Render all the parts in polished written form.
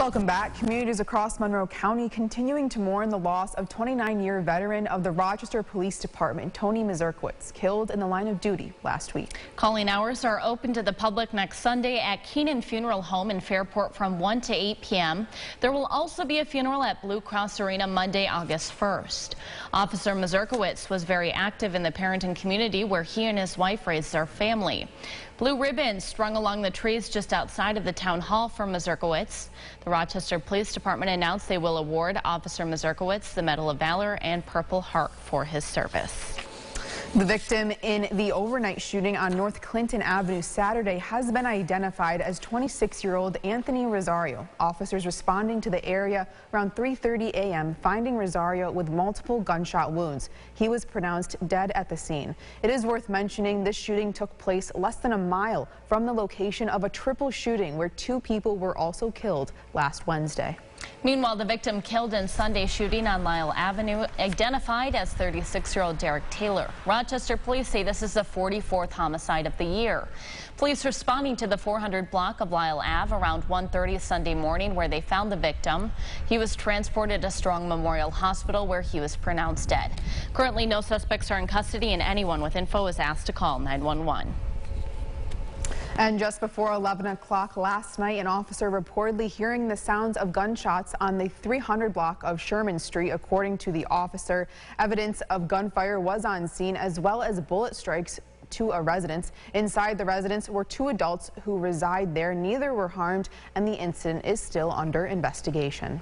Welcome back. Communities across Monroe County continuing to mourn the loss of 29-year veteran of the Rochester Police Department, Tony Mazurkowitz, killed in the line of duty last week. Calling hours are open to the public next Sunday at Keenan Funeral Home in Fairport from 1 to 8 p.m. There will also be a funeral at Blue Cross Arena Monday, August 1st. Officer Mazurkowitz was very active in the parenting community where he and his wife raised their family. Blue ribbons strung along the trees just outside of the town hall for Mazurkowitz. The Rochester Police Department announced they will award Officer Mazurkowitz the Medal of Valor and Purple Heart for his service. The victim in the overnight shooting on North Clinton Avenue Saturday has been identified as 26-year-old Anthony Rosario. Officers responding to the area around 3:30 a.m. finding Rosario with multiple gunshot wounds. He was pronounced dead at the scene. It is worth mentioning this shooting took place less than a mile from the location of a triple shooting where 2 people were also killed last Wednesday. Meanwhile, the victim killed in Sunday's shooting on Lyle Avenue, identified as 36-year-old Derek Taylor. Rochester police say this is the 44th homicide of the year. Police responding to the 400 block of Lyle Ave around 1:30 Sunday morning where they found the victim. He was transported to Strong Memorial Hospital where he was pronounced dead. Currently, no suspects are in custody and anyone with info is asked to call 911. And just before 11 o'clock last night, an officer reportedly hearing the sounds of gunshots on the 300 block of Sherman Street. According to the officer, evidence of gunfire was on scene as well as bullet strikes to a residence. Inside the residence were 2 adults who reside there. Neither were harmed and the incident is still under investigation.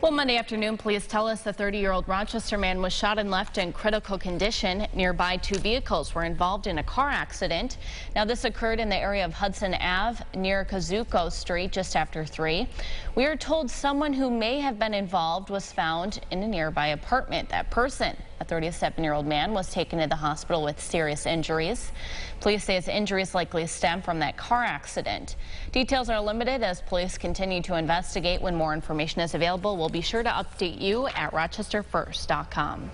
Well, Monday afternoon, police tell us the 30-year-old Rochester man was shot and left in critical condition. Nearby, 2 vehicles were involved in a car accident. Now, this occurred in the area of Hudson Ave near Kazuko Street just after 3. We are told someone who may have been involved was found in a nearby apartment. That person, a 37-year-old man, was taken to the hospital with serious injuries. Police say his injuries likely stem from that car accident. Details are limited as police continue to investigate. When more information is available, we'll be sure to update you at rochesterfirst.com.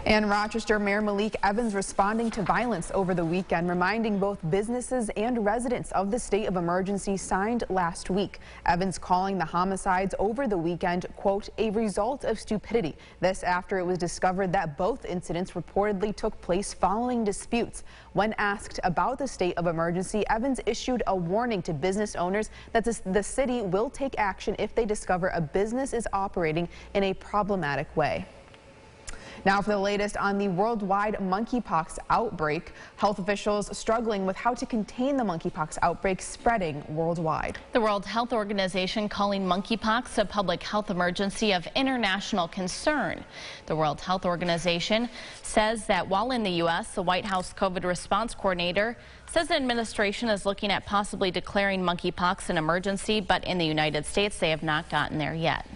And Rochester Mayor Malik Evans responding to violence over the weekend, reminding both businesses and residents of the state of emergency signed last week. Evans calling the homicides over the weekend, quote, a result of stupidity. This after it was discovered that both incidents reportedly took place following disputes. When asked about the state of emergency, Evans issued a warning to business owners that the city will take action if they discover a business is operating in a problematic way. Now for the latest on the worldwide monkeypox outbreak. Health officials struggling with how to contain the monkeypox outbreak spreading worldwide. The World Health Organization calling monkeypox a public health emergency of international concern. The World Health Organization says that while in the U.S., the White House COVID response coordinator says the administration is looking at possibly declaring monkeypox an emergency, but in the United States, they have not gotten there yet.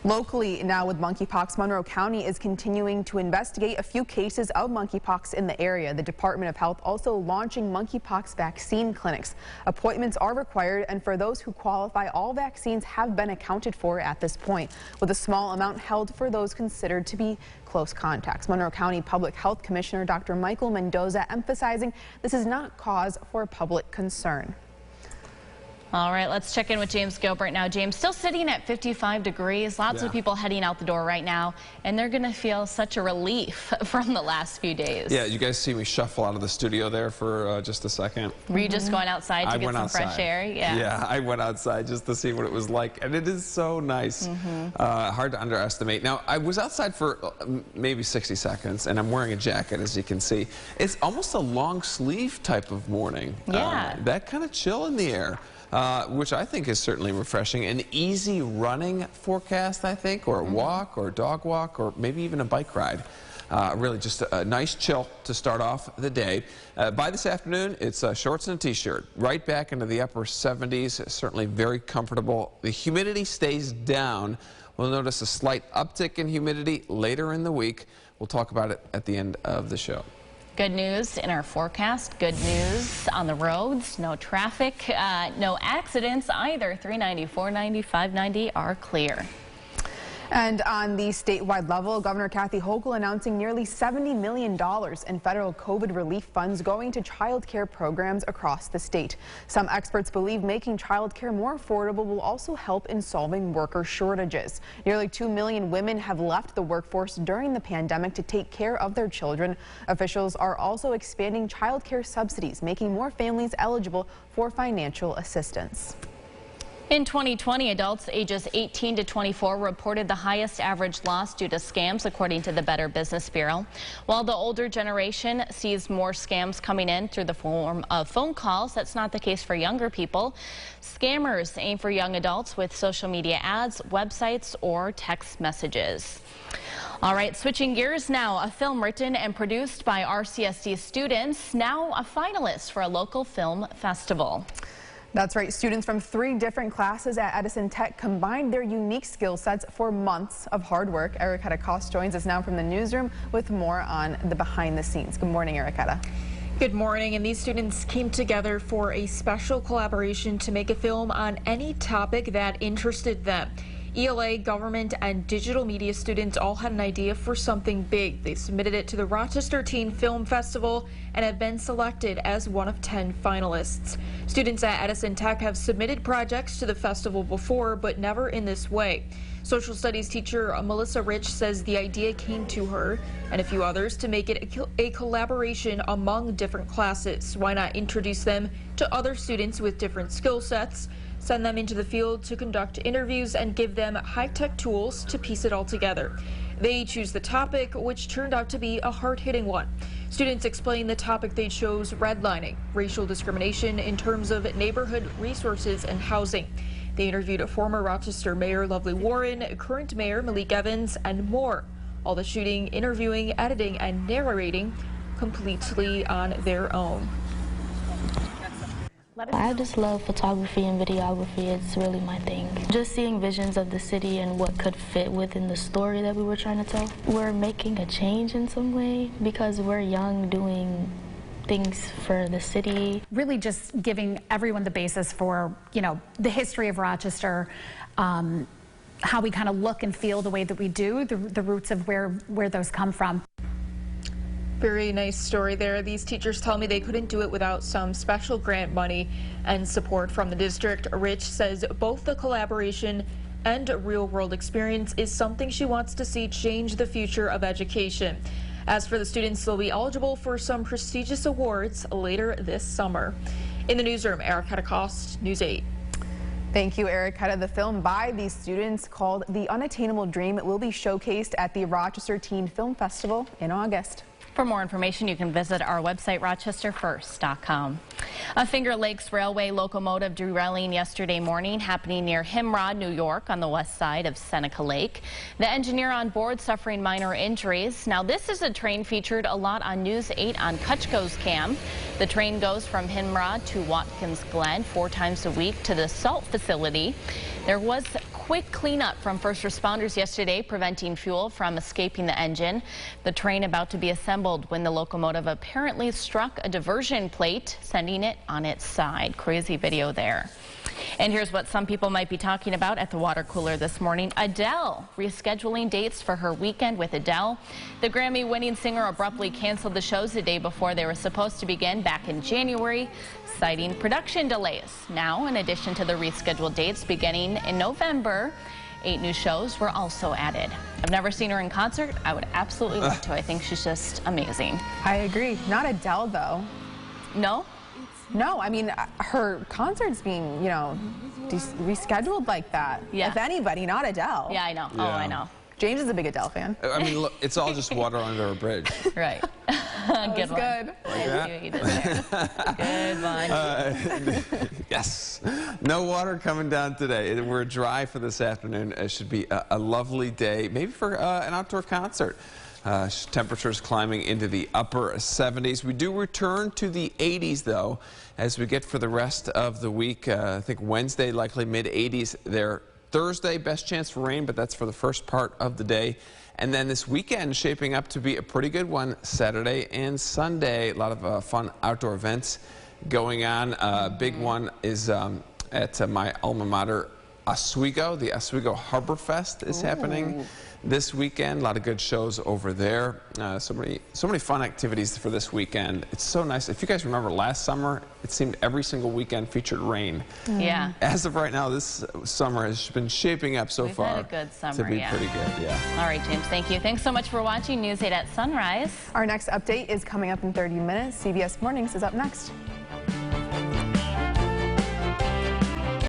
Locally now with monkeypox, Monroe County is continuing to investigate a few cases of monkeypox in the area. The Department of Health also launching monkeypox vaccine clinics. Appointments are required, and for those who qualify, all vaccines have been accounted for at this point, with a small amount held for those considered to be close contacts. Monroe County Public Health Commissioner Dr. Michael Mendoza emphasizing this is not cause for public concern. All right, let's check in with James Gilbert now. James, still sitting at 55 degrees. Lots of people heading out the door right now, and they're going to feel such a relief from the last few days. Yeah, you guys see me shuffle out of the studio there for just a second. Were you just going outside to get some fresh air? Yeah, I went outside just to see what it was like, and it is so nice. Hard to underestimate. Now, I was outside for maybe 60 seconds, and I'm wearing a jacket, as you can see. It's almost a long sleeve type of morning. Yeah. That kind of chill in the air. Which I think is certainly refreshing. An easy running forecast, I think, or a walk or a dog walk or maybe even a bike ride. Really just a nice chill to start off the day. By this afternoon, it's shorts and a t-shirt. Right back into the upper 70s, certainly very comfortable. The humidity stays down. We'll notice a slight uptick in humidity later in the week. We'll talk about it at the end of the show. Good news in our forecast, good news on the roads, no traffic, no accidents either. 390, 490, 590 are clear. And on the statewide level, Governor Kathy Hochul announcing nearly $70 million in federal COVID relief funds going to child care programs across the state. Some experts believe making child care more affordable will also help in solving worker shortages. Nearly 2 million women have left the workforce during the pandemic to take care of their children. Officials are also expanding child care subsidies, making more families eligible for financial assistance. In 2020, adults ages 18 to 24 reported the highest average loss due to scams, according to the Better Business Bureau. While the older generation sees more scams coming in through the form of phone calls, that's not the case for younger people. Scammers aim for young adults with social media ads, websites, or text messages. All right, switching gears now, a film written and produced by RCSD students, now a finalist for a local film festival. That's right. Students from 3 different classes at Edison Tech combined their unique skill sets for months of hard work. Erica Cost joins us now from the newsroom with more on the behind the scenes. Good morning, Erica. Good morning, and these students came together for a special collaboration to make a film on any topic that interested them. ELA, government, and digital media students all had an idea for something big. They submitted it to the Rochester Teen Film Festival and have been selected as one of 10 finalists. Students at Edison Tech have submitted projects to the festival before, but never in this way. Social studies teacher Melissa Rich says the idea came to her and a few others to make it a collaboration among different classes. Why not introduce them to other students with different skill sets, send them into the field to conduct interviews, and give them high-tech tools to piece it all together. They choose the topic, which turned out to be a hard-hitting one. Students explain the topic they chose: redlining, racial discrimination in terms of neighborhood resources and housing. They interviewed a former Rochester Mayor Lovely Warren, current Mayor Malik Evans, and more. All the shooting, interviewing, editing, and narrating completely on their own. I just love photography and videography. It's really my thing. Just seeing visions of the city and what could fit within the story that we were trying to tell. We're making a change in some way because we're young, doing things for the city. Really just giving everyone the basis for, the history of Rochester, how we kind of look and feel the way that we do, the roots of where those come from. Very nice story there. These teachers tell me they couldn't do it without some special grant money and support from the district. Rich says both the collaboration and real-world experience is something she wants to see change the future of education. As for the students, they'll be eligible for some prestigious awards later this summer. In the newsroom, Erica Cost, News 8. Thank you, Erica. The film by these students, called The Unattainable Dream, will be showcased at the Rochester Teen Film Festival in August. For more information, you can visit our website, rochesterfirst.com. A Finger Lakes Railway locomotive derailing yesterday morning, happening near Himrod, New York, on the west side of Seneca Lake. The engineer on board suffering minor injuries. Now, this is a train featured a lot on News 8 on Kutchko's Cam. The train goes from Himrod to Watkins Glen 4 times a week to the salt facility. There was quick cleanup from first responders yesterday, preventing fuel from escaping the engine. The train about to be assembled when the locomotive apparently struck a diversion plate, sending it on its side. Crazy video there. And here's what some people might be talking about at the water cooler this morning. Adele rescheduling dates for her Weekend with Adele. The Grammy-winning singer abruptly canceled the shows the day before they were supposed to begin back in January, citing production delays. Now, in addition to the rescheduled dates beginning in November, 8 new shows were also added. I've never seen her in concert. I would absolutely love to. I think she's just amazing. I agree. Not Adele, though. No? No, I mean, her concert's being, rescheduled like that. Yeah. If anybody, not Adele. Yeah, I know. Yeah. Oh, I know. James is a big Adele fan. I mean, look, it's all just water under a bridge. Right. Good one. Good. I see what you did there. Good one. Yes. No water coming down today. We're dry for this afternoon. It should be a lovely day, maybe for an outdoor concert. Temperatures climbing into the upper 70s. We do return to the 80s, though, as we get for the rest of the week. I think Wednesday, likely mid-80s there. Thursday, best chance for rain, but that's for the first part of the day. And then this weekend shaping up to be a pretty good one, Saturday and Sunday. A lot of fun outdoor events going on. Big one is at my alma mater, Oswego. The Oswego Harbor Fest is happening this weekend. A lot of good shows over there. So many fun activities for this weekend. It's so nice. If you guys remember last summer, it seemed every single weekend featured rain. Yeah. As of right now, this summer has been shaping up so far. We've had a good summer, to be pretty good. Yeah. All right, James, thank you. Thanks so much for watching News 8 at Sunrise. Our next update is coming up in 30 minutes. CBS Mornings is up next.